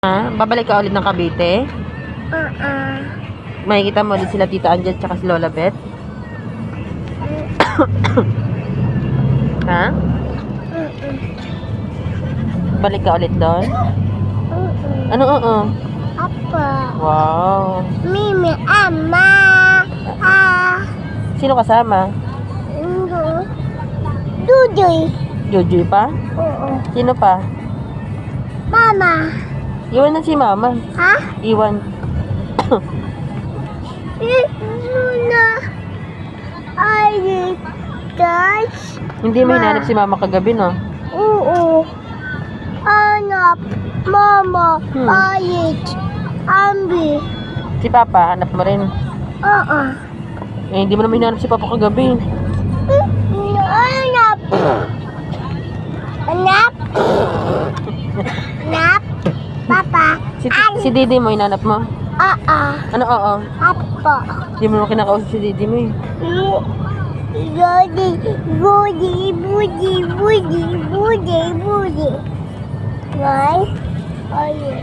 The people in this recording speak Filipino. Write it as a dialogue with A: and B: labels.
A: Ha? Babalik ka ulit ng Cavite? Makikita mo ulit sila Tita Angel tsaka si Lola Beth? Ha? Balik ka ulit doon? Ano oo?
B: Apa.
A: Wow.
B: Mimi, ama.
A: Sino kasama?
B: Dudoy.
A: Jojoy pa?
B: Oo.
A: Sino pa?
B: Mama.
A: Iwan na si Mama.
B: Ha?
A: Iwan.
B: Luna. Ay, guys.
A: Hindi mo hinanap si Mama kagabi, no?
B: Oo. Anak. Mama. Ayit. Ambi.
A: Si Papa, hanap mo rin.
B: Oo.
A: Eh, hindi mo naman hinanap si Papa kagabi.
B: Anak. Anak. Anak. Papa.
A: Si Didi mo, hinanap mo?
B: Oo.
A: Ano, oo?
B: Apo.
A: Hindi mo naman kinakausap si Didi mo, eh.
B: Budi, budi, budi, budi, budi, budi. Why? Are you?